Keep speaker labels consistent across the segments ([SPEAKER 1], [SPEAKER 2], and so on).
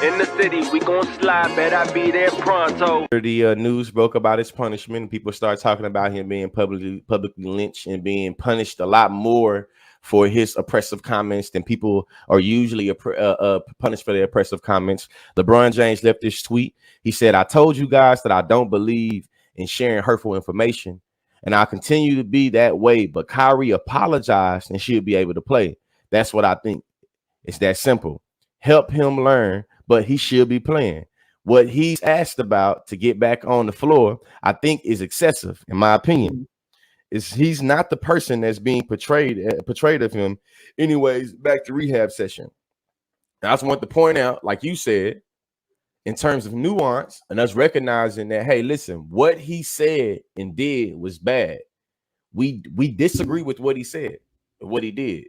[SPEAKER 1] In the city, we gon' slide, bet I be there pronto.
[SPEAKER 2] The news broke about his punishment. People started talking about him being publicly lynched and being punished a lot more for his oppressive comments than people are usually punished for their oppressive comments. LeBron James left this tweet. He said, "I told you guys that I don't believe in sharing hurtful information, and I'll continue to be that way, but Kyrie apologized and should be able to play. That's what I think. It's that simple. Help him learn, but he should be playing. What he's asked about to get back on the floor, I think, is excessive, in my opinion. He's not the person that's being portrayed of him. Anyways, back to rehab session. I just want to point out, like you said, in terms of nuance and us recognizing that, hey, listen, what he said and did was bad. We disagree with what he said and what he did.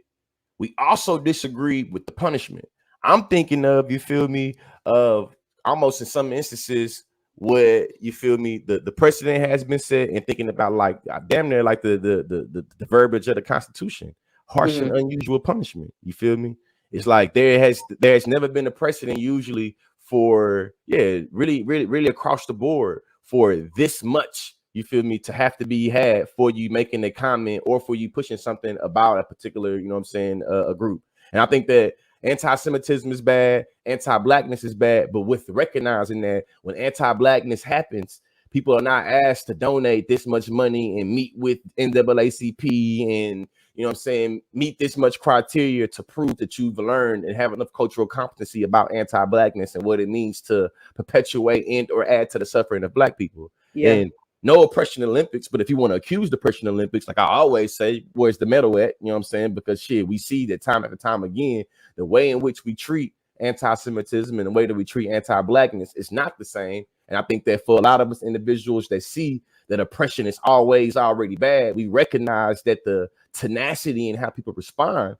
[SPEAKER 2] We also disagree with the punishment. I'm thinking of, you feel me, of almost in some instances where, you feel me, the precedent has been set, and thinking about like damn near like the verbiage of the Constitution, harsh and unusual punishment. You feel me? It's like there has never been a precedent usually for really across the board for this much, you feel me, to have to be had for you making a comment or for you pushing something about a particular, you know what I'm saying, a group. And I think that anti-Semitism is bad, anti-blackness is bad, but with recognizing that when anti-blackness happens, people are not asked to donate this much money and meet with NAACP and, you know what I'm saying, meet this much criteria to prove that you've learned and have enough cultural competency about anti-blackness and what it means to perpetuate and or add to the suffering of black people. Yeah. And no oppression Olympics, but if you want to accuse the oppression Olympics, like I always say, where's the medal at? You know what I'm saying? Because shit, we see that time after time again, the way in which we treat anti-Semitism and the way that we treat anti-blackness is not the same. And I think that for a lot of us individuals that see that oppression is always already bad, we recognize that the tenacity and how people respond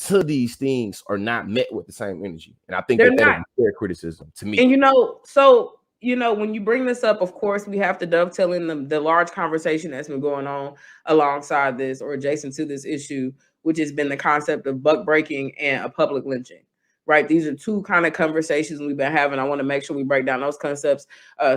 [SPEAKER 2] to these things are not met with the same energy. And I think that is fair criticism to me.
[SPEAKER 3] And, you know, so, you know, when you bring this up, of course, we have to dovetail in the large conversation that's been going on alongside this or adjacent to this issue, which has been the concept of buck breaking and a public lynching. Right. These are two kind of conversations we've been having. I want to make sure we break down those concepts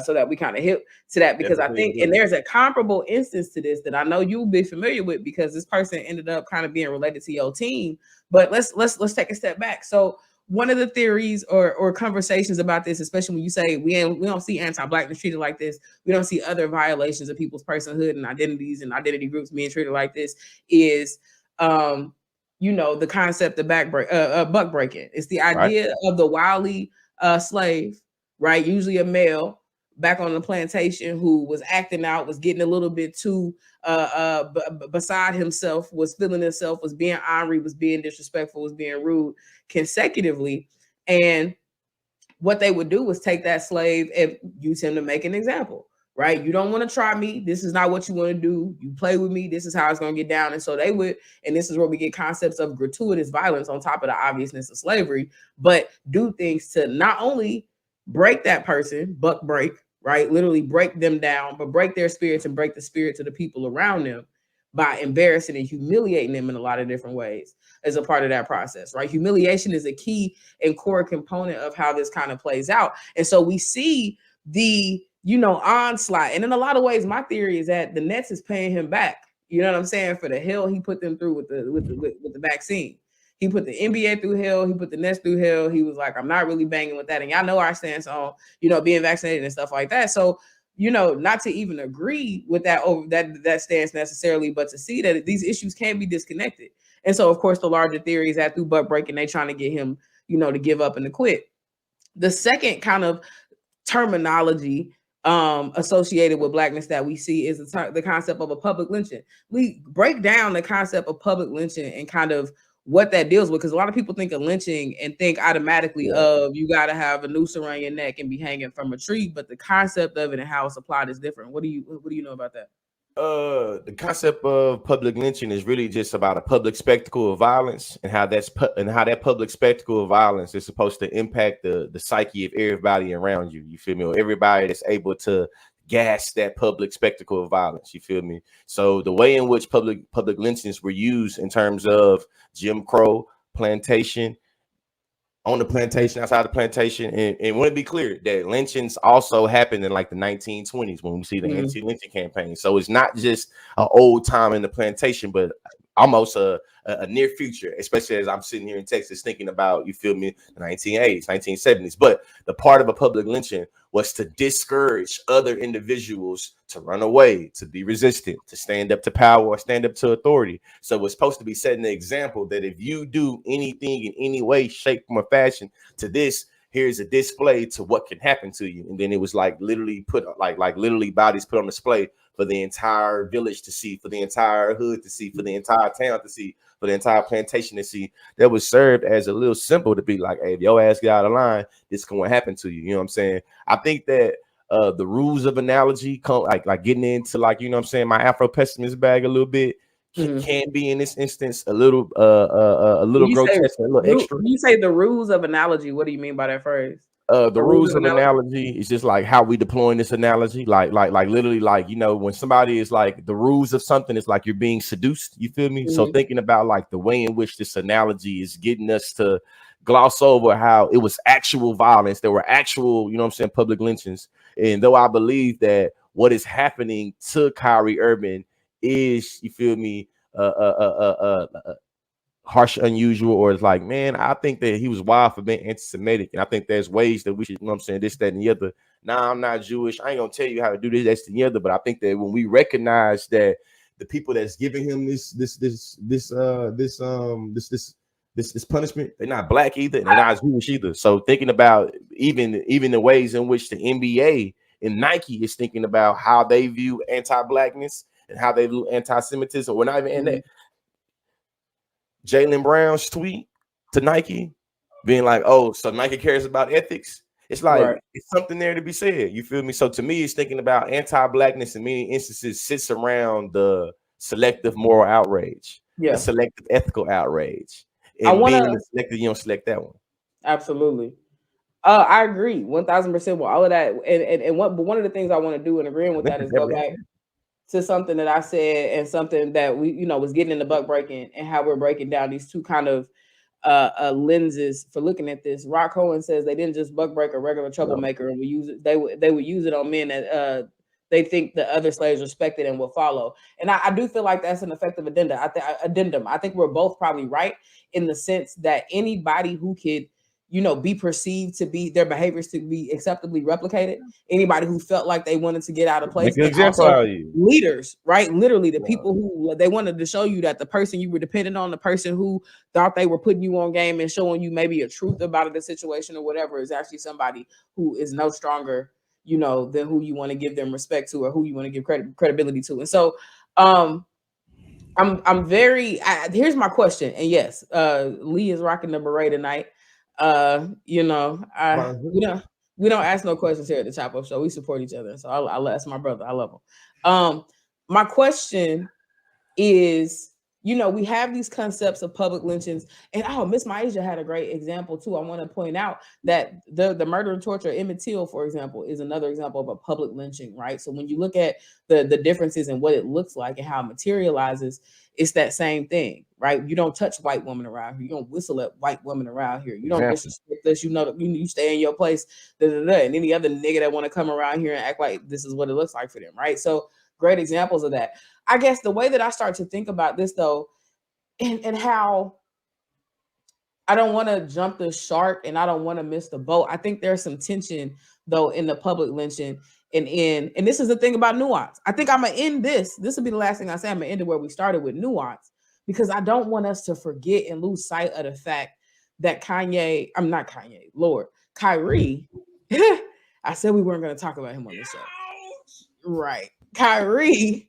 [SPEAKER 3] so that we kind of hit to that, because I think, and there's a comparable instance to this that I know you'll be familiar with because this person ended up kind of being related to your team. But let's take a step back. So one of the theories or conversations about this, especially when you say we don't see anti-blackness treated like this, we don't see other violations of people's personhood and identities and identity groups being treated like this, is you know, the concept of buck breaking. It's the idea of the wily slave, right? Usually a male back on the plantation who was acting out, was getting a little bit too beside himself, was feeling himself, was being ornery, was being disrespectful, was being rude consecutively. And what they would do was take that slave and use him to make an example. Right? You don't want to try me. This is not what you want to do. You play with me. This is how it's going to get down. And so they would, and this is where we get concepts of gratuitous violence on top of the obviousness of slavery, but do things to not only break that person, buck break, right? Literally break them down, but break their spirits and break the spirits of the people around them by embarrassing and humiliating them in a lot of different ways as a part of that process, right? Humiliation is a key and core component of how this kind of plays out. And so we see the, you know, onslaught. And in a lot of ways, my theory is that the Nets is paying him back. You know what I'm saying? For the hell he put them through with the vaccine. He put the NBA through hell. He put the Nets through hell. He was like, I'm not really banging with that. And y'all know our stance on, you know, being vaccinated and stuff like that. So, you know, not to even agree with that stance necessarily, but to see that these issues can be disconnected. And so, of course, the larger theory is that through butt breaking, they trying to get him, you know, to give up and to quit. The second kind of terminology associated with blackness that we see is the concept of a public lynching. We break down the concept of public lynching and kind of what that deals with, because a lot of people think of lynching and think automatically of you got to have a noose around your neck and be hanging from a tree, but the concept of it and how it's applied is different. What do you know about that?
[SPEAKER 2] The concept of public lynching is really just about a public spectacle of violence and how that public spectacle of violence is supposed to impact the psyche of everybody around you. You feel me? Or everybody that's able to gas that public spectacle of violence. You feel me? So the way in which public lynchings were used in terms of Jim Crow, plantation, on the plantation, outside the plantation, and want to be clear that lynchings also happened in like the 1920s when we see the anti-lynching campaign. So it's not just an old time in the plantation, but almost a near future, especially as I'm sitting here in Texas thinking about, you feel me, the 1980s, 1970s. But the part of a public lynching was to discourage other individuals to run away, to be resistant, to stand up to power or stand up to authority. So it's supposed to be setting the example that if you do anything in any way, shape, or fashion to this, here's a display to what can happen to you. And then it was like literally put like literally bodies put on display for the entire village to see, for the entire hood to see, for the entire town to see, for the entire plantation to see. That was served as a little symbol to be like, hey, if your ass get out of line, this is going to happen to you. You know what I'm saying? I think that the rules of analogy come like getting into, like, you know what I'm saying, my Afro pessimist bag a little bit can be in this instance a little grotesque, a little extra.
[SPEAKER 3] When you say the rules of analogy, what do you mean by that phrase?
[SPEAKER 2] The rules of analogy is just like how we deploying this analogy, like literally, like, you know, when somebody is like, the rules of something is like you're being seduced, you feel me? So thinking about like the way in which this analogy is getting us to gloss over how it was actual violence, there were actual, you know what I'm saying, public lynchings. And though I believe that what is happening to Kyrie Irving is, you feel me, harsh, unusual, or it's like, man, I think that he was wild for being anti-Semitic, and I think there's ways that we should, you know what I'm saying, this, that, and the other. Nah, I'm not Jewish. I ain't gonna tell you how to do this, that's, the other. But I think that when we recognize that the people that's giving him this punishment, they're not black either, and they're not Jewish either. So thinking about even the ways in which the NBA and Nike is thinking about how they view anti-blackness and how they view anti-Semitism. We're not even in that. Jaylen Brown's tweet to Nike being like, oh, so Nike cares about ethics. It's like, it's something there to be said. You feel me? So to me, it's thinking about anti-blackness in many instances sits around the selective moral outrage, the selective ethical outrage. And being selective, you don't select that one.
[SPEAKER 3] Absolutely. I agree 1000% with all of that. But one of the things I want to do in agreeing with that is go back to something that I said, and something that we, you know, was getting in the buck breaking, and how we're breaking down these two kind of lenses for looking at this. Rock Cohen says they didn't just buck break a regular troublemaker, and we use it. They would use it on men that they think the other slaves respected and will follow. And I do feel like that's an effective addendum. I think we're both probably right in the sense that anybody who could, you know, be perceived to be, their behaviors to be acceptably replicated. Anybody who felt like they wanted to get out of place.
[SPEAKER 2] Make an example out of you.
[SPEAKER 3] Leaders, right? Literally the people who they wanted to show you that the person you were dependent on, the person who thought they were putting you on game and showing you maybe a truth about the situation or whatever, is actually somebody who is no stronger, you know, than who you want to give them respect to, or who you want to give credibility to. And so I'm very, here's my question. And yes, Lee is rocking the beret tonight. You know, we don't ask no questions here at the Chop Up Show. We support each other. So I'll ask my brother. I love him. My question is, you know, we have these concepts of public lynchings, and Miss Maisha had a great example too. I want to point out that the murder and torture of Emmett Till, for example, is another example of a public lynching, right? So when you look at the differences in what it looks like and how it materializes, it's that same thing, right? You don't touch white women around here. You don't whistle at white women around here. You don't disrespect us. You know, you stay in your place. And any other nigga that want to come around here and act like this is what it looks like for them, right? So great examples of that. I guess the way that I start to think about this, though, and how I don't want to jump the shark and I don't want to miss the boat. I think there's some tension, though, in the public lynching. And this is the thing about nuance. I think I'm going to end this. This will be the last thing I say. I'm going to end it where we started with nuance, because I don't want us to forget and lose sight of the fact that Kyrie, I said we weren't going to talk about him on this show. Right. Kyrie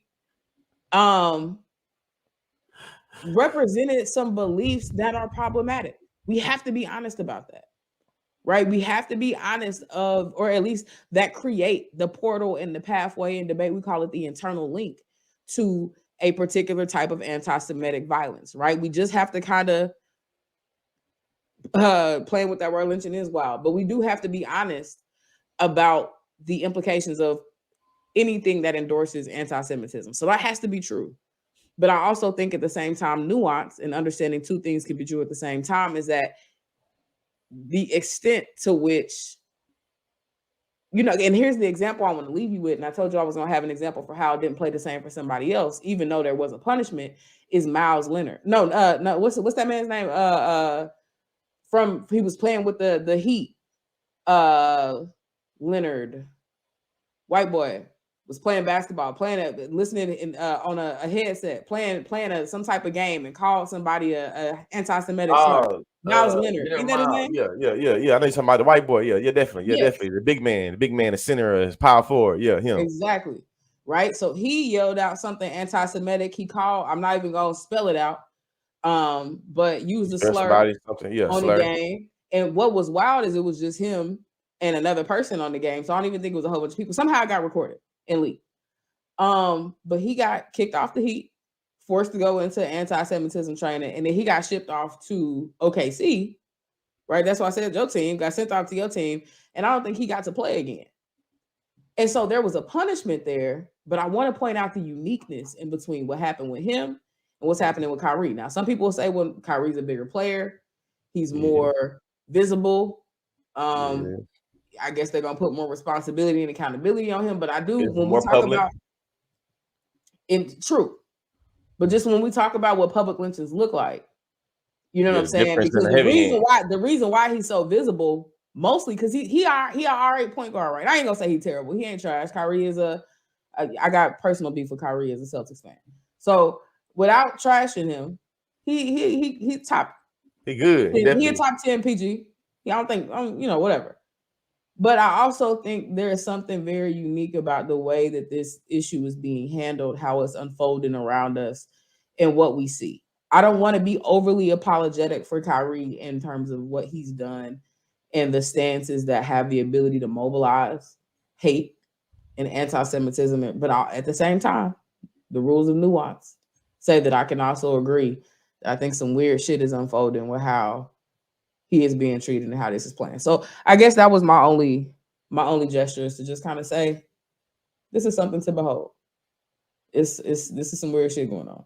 [SPEAKER 3] represented some beliefs that are problematic. We have to be honest about that, right? We have to be honest of, or at least that create the portal and the pathway and debate. We call it the internal link to a particular type of anti-Semitic violence, right? We just have to kind of playing with that word lynching is wild, but we do have to be honest about the implications of anything that endorses anti-Semitism. So that has to be true. But I also think at the same time, nuance and understanding two things can be true at the same time is that the extent to which, you know, and here's the example I want to leave you with. And I told you I was going to have an example for how it didn't play the same for somebody else, even though there was a punishment, is Miles Leonard. No, what's that man's name? He was playing with the Heat. Leonard, white boy, was playing basketball, listening on a headset, playing some type of game, and called somebody a anti-Semitic slur. Miles Leonard, ain't that his name?
[SPEAKER 2] Yeah. I know you're talking about the white boy. Yeah, definitely. Yeah,
[SPEAKER 3] yes.
[SPEAKER 2] Definitely. The big man, the center, his power forward. Yeah, him.
[SPEAKER 3] Exactly. Right. So he yelled out something anti-Semitic. He called, I'm not even gonna spell it out, but used a slur on the game. And what was wild is it was just him and another person on the game. So I don't even think it was a whole bunch of people. Somehow it got recorded and leaked. But he got kicked off the Heat, forced to go into anti-Semitism training, and then he got shipped off to OKC. Right. That's why I said your team got sent off to your team, and I don't think he got to play again. And so there was a punishment there, but I want to point out the uniqueness in between what happened with him and what's happening with Kyrie. Now, some people will say, well, Kyrie's a bigger player. He's more visible. I guess they're going to put more responsibility and accountability on him. But I do, when we talk about true, but just when we talk about what public lynchings look like, you know what I'm saying? Because the reason why he's so visible, mostly because he all right point guard, right? I ain't gonna say he's terrible. He ain't trash. Kyrie is I got personal beef with Kyrie as a Celtics fan. So without trashing him, he top.
[SPEAKER 2] He good.
[SPEAKER 3] He a top 10 PG. I don't think, you know, whatever. But I also think there is something very unique about the way that this issue is being handled, how it's unfolding around us, and what we see. I don't want to be overly apologetic for Kyrie in terms of what he's done and the stances that have the ability to mobilize hate and anti-Semitism. But at the same time, the rules of nuance say that I can also agree that I think some weird shit is unfolding with how he is being treated and how this is playing. So I guess that was my only gesture, is to just kind of say, this is something to behold. This is some weird shit going on.